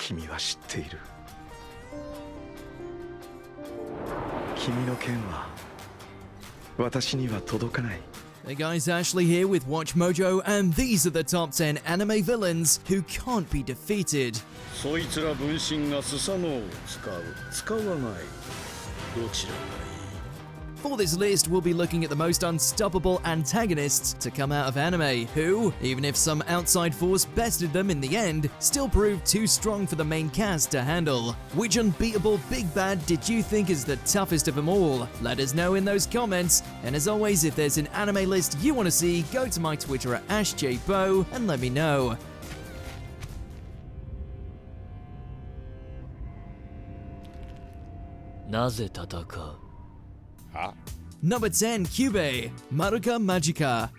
君は知っている。君の剣は私には届かない。 Hey guys, Ashley here with WatchMojo, and these are the top 10 anime villains who can't be defeated. そいつら分身がスサノオを使う、使わない。どちらがいい? For this list, we'll be looking at the most unstoppable antagonists to come out of anime, who, even if some outside force bested them in the end, still proved too strong for the main cast to handle. Which unbeatable big bad did you think is the toughest of them all? Let us know in those comments, and as always, if there's an anime list you want to see, go to my Twitter at AshJBo and let me know. Number 10, Kyubey, Maruka Magica.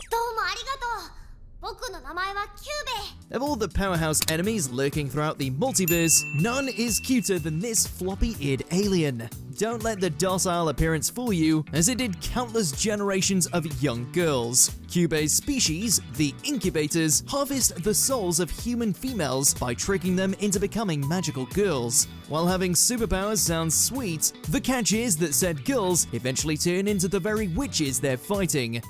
どうもありがとう。僕の名前はキューベイ。 Of all the powerhouse enemies lurking throughout the multiverse, none is cuter than this floppy-eared alien. Don't let the docile appearance fool you, as it did countless generations of young girls. Kyubey's species, the incubators, harvest the souls of human females by tricking them into becoming magical girls. While having superpowers sounds sweet, the catch is that said girls eventually turn into the very witches they're fighting.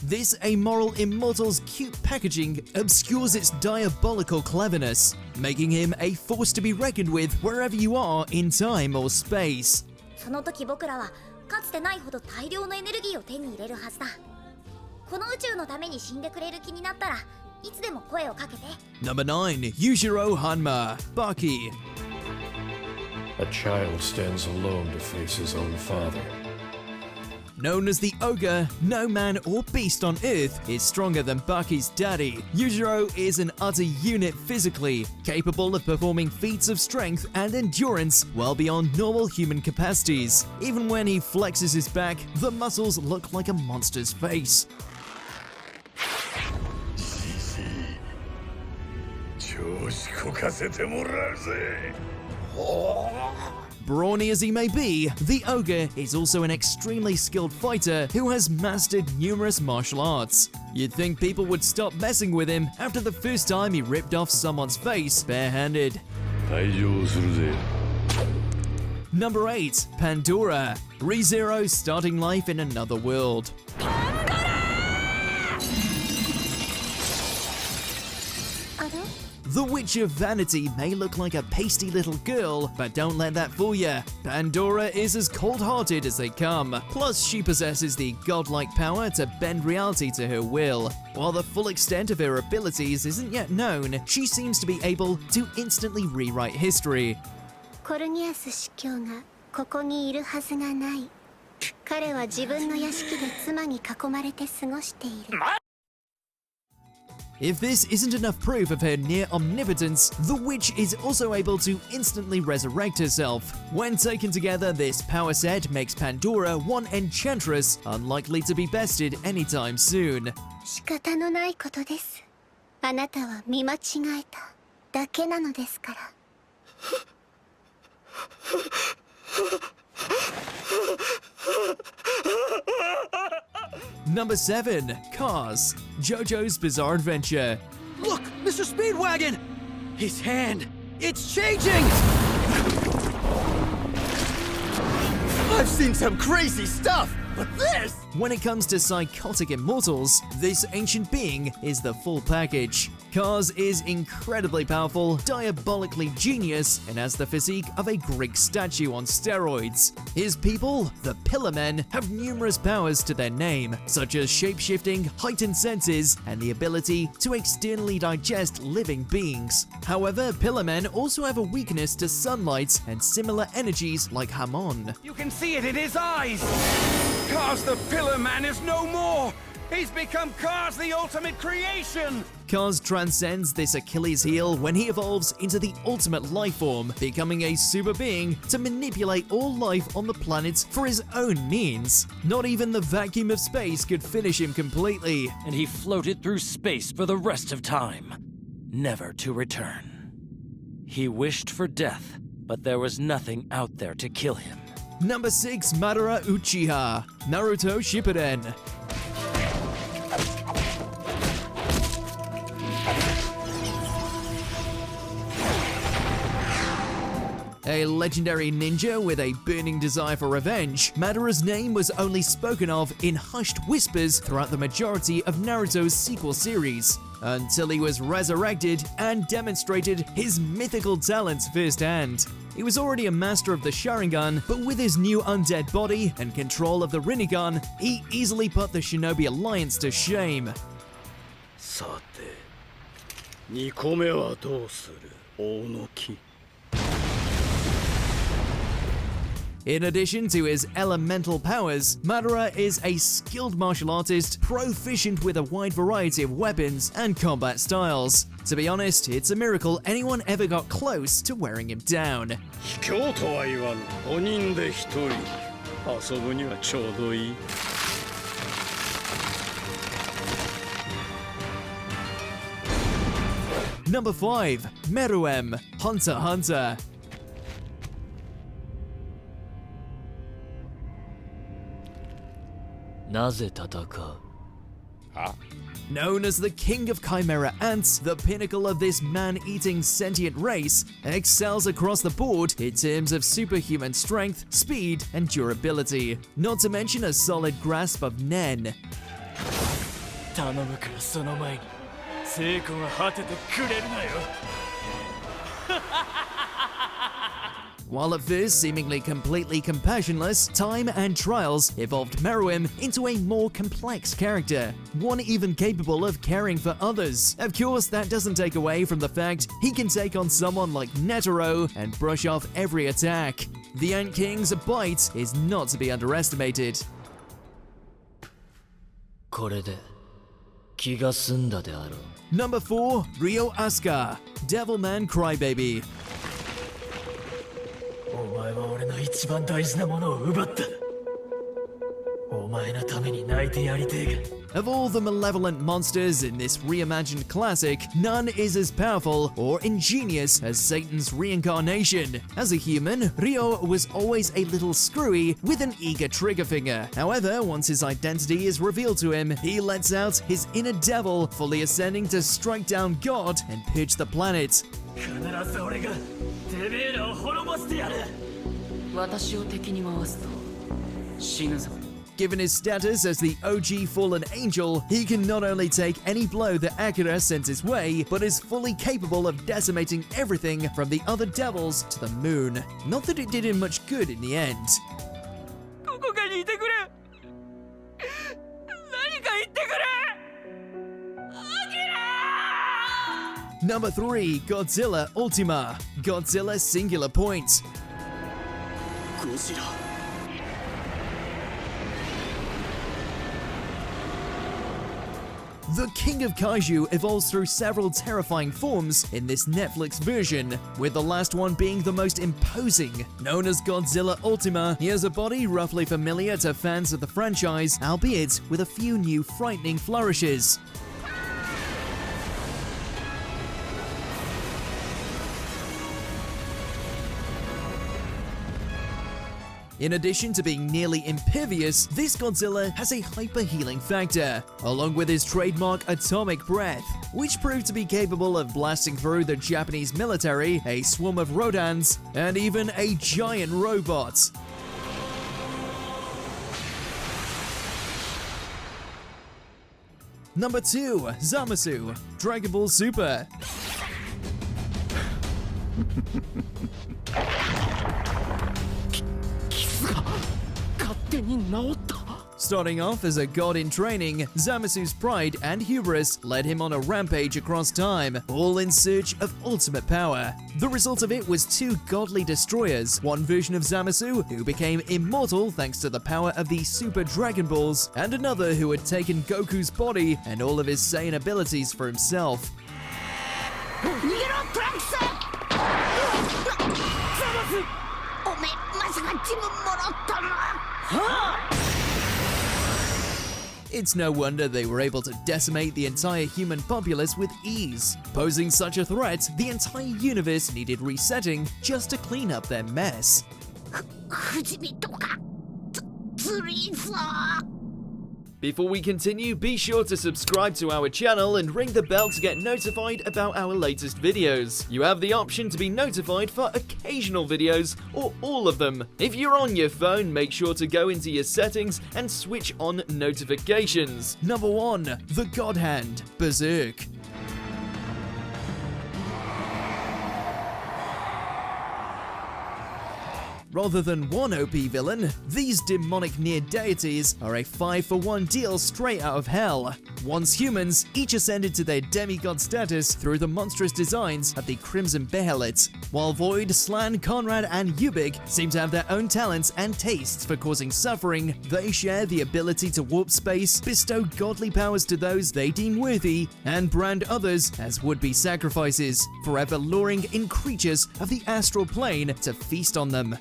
This amoral immortal's cute packaging obscures its diabolical cleverness, making him a force to be reckoned with wherever you are in time or space. その時僕らはかつてないほど大量のエネルギーを手に入れるはずだ。この宇宙のために死んでくれる気になったらいつでも声をかけて。 Number 9, Yujiro Hanma, Baki. A child stands alone to face his own father. Known as the Ogre, no man or beast on Earth is stronger than Baki's daddy. Yujiro is an utter unit physically, capable of performing feats of strength and endurance well beyond normal human capacities. Even when he flexes his back, the muscles look like a monster's face. Brawny as he may be, the Ogre is also an extremely skilled fighter who has mastered numerous martial arts. You'd think people would stop messing with him after the first time he ripped off someone's face barehanded. Number 8, Pandora, ReZero starting life in another world. The Witch of Vanity may look like a pasty little girl, but don't let that fool ya. Pandora is as cold-hearted as they come. Plus, she possesses the godlike power to bend reality to her will. While the full extent of her abilities isn't yet known, she seems to be able to instantly rewrite history. コルニアス司教がここにいるはずがない。彼は自分の屋敷で妻に囲まれて過ごしている。If this isn't enough proof of her near omnipotence, the witch is also able to instantly resurrect herself. When taken together, this power set makes Pandora one enchantress unlikely to be bested anytime soon. 仕方のないことです。あなたは見間違えただけなのですから。Number 7, Cars, JoJo's Bizarre Adventure. Look, Mr. Speedwagon! His hand, it's changing! I've seen some crazy stuff, but this! When it comes to psychotic immortals, this ancient being is the full package. Cars is incredibly powerful, diabolically genius, and has the physique of a Greek statue on steroids. His people, the Pillar Men, have numerous powers to their name, such as shape-shifting, heightened senses, and the ability to externally digest living beings. However, Pillar Men also have a weakness to sunlight and similar energies like Hamon. You can see it in his eyes! Cars the Pillar Man is no more! He's become Cars the ultimate creation! Cars transcends this Achilles heel when he evolves into the ultimate life form, becoming a super being to manipulate all life on the planet for his own means. Not even the vacuum of space could finish him completely. And he floated through space for the rest of time, never to return. He wished for death, but there was nothing out there to kill him. Number 6, Madara Uchiha, Naruto Shippuden. A legendary ninja with a burning desire for revenge, Madara's name was only spoken of in hushed whispers throughout the majority of Naruto's sequel series, until he was resurrected and demonstrated his mythical talents firsthand. He was already a master of the Sharingan, but with his new undead body and control of the Rinnegan, he easily put the Shinobi Alliance to shame. さて2個目はどうする大野木 In addition to his elemental powers, Madara is a skilled martial artist, proficient with a wide variety of weapons and combat styles. To be honest, it's a miracle anyone ever got close to wearing him down. 卑怯とは言わぬ5人で1人遊ぶにはちょうどいい Number 5, Meruem, Hunter x Hunter. Known as the king of chimera ants, the pinnacle of this man-eating sentient race, excels across the board in terms of superhuman strength, speed, and durability, not to mention a solid grasp of Nen. 頼むからその前に成功が果ててくれるなよ While at first seemingly completely compassionless, time and trials evolved Meruem into a more complex character, one even capable of caring for others. Of course, that doesn't take away from the fact he can take on someone like Netero and brush off every attack. The Ant King's bite is not to be underestimated. これで気が済んだであろう Number 4, Ryo Asuka, Devilman Crybaby. お前は俺の一番大事なものを奪ったお前のために泣いてやりてえが Of all the malevolent monsters in this reimagined classic, none is as powerful or ingenious as Satan's reincarnation. As a human, Ryo was always a little screwy with an eager trigger finger. However, once his identity is revealed to him, he lets out his inner devil, fully ascending to strike down God and purge the planet. 必ず俺がてめえらを滅ぼしてやる私を敵に回すと死ぬぞ Given his status as the OG fallen angel, he can not only take any blow that Akira sends his way, but is fully capable of decimating everything from the other devils to the moon. Not that it did him much good in the end. ここにいてくれ何か言ってくれアキラ Number 3, Godzilla Ultima, Godzilla Singular Point. ゴジラ The King of Kaiju evolves through several terrifying forms in this Netflix version, with the last one being the most imposing. Known as Godzilla Ultima, he has a body roughly familiar to fans of the franchise, albeit with a few new frightening flourishes. In addition to being nearly impervious, this Godzilla has a hyper-healing factor, along with his trademark atomic breath, which proved to be capable of blasting through the Japanese military, a swarm of Rodans, and even a giant robot. Number 2, Zamasu, Dragon Ball Super. Starting off as a god in training, Zamasu's pride and hubris led him on a rampage across time, all in search of ultimate power. The result of it was two godly destroyers, one version of Zamasu who became immortal thanks to the power of the Super Dragon Balls, and another who had taken Goku's body and all of his Saiyan abilities for himself. It's no wonder they were able to decimate the entire human populace with ease. Posing such a threat, the entire universe needed resetting just to clean up their mess. 不死身とかずるいぞ。 Before we continue, be sure to subscribe to our channel and ring the bell to get notified about our latest videos. You have the option to be notified for occasional videos or all of them. If you're on your phone, make sure to go into your settings and switch on notifications. Number 1. The God Hand, Berserk. Rather than one OP villain, these demonic near-deities are a 5-for-1 deal straight out of hell. Once humans, each ascended to their demigod status through the monstrous designs of the Crimson Behelit. While Void, Slan, Conrad, and Ubik seem to have their own talents and tastes for causing suffering, they share the ability to warp space, bestow godly powers to those they deem worthy, and brand others as would-be sacrifices, forever luring in creatures of the astral plane to feast on them.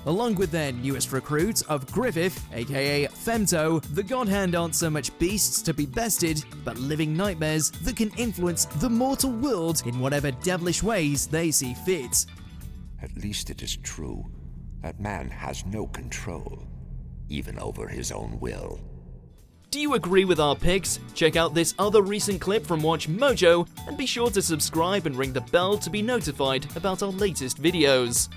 Along with their newest recruit of Griffith, aka Femto, the God Hand aren't so much beasts to be bested, but living nightmares that can influence the mortal world in whatever devilish ways they see fit. At least it is true that man has no control, even over his own will. Do you agree with our picks? Check out this other recent clip from WatchMojo and be sure to subscribe and ring the bell to be notified about our latest videos.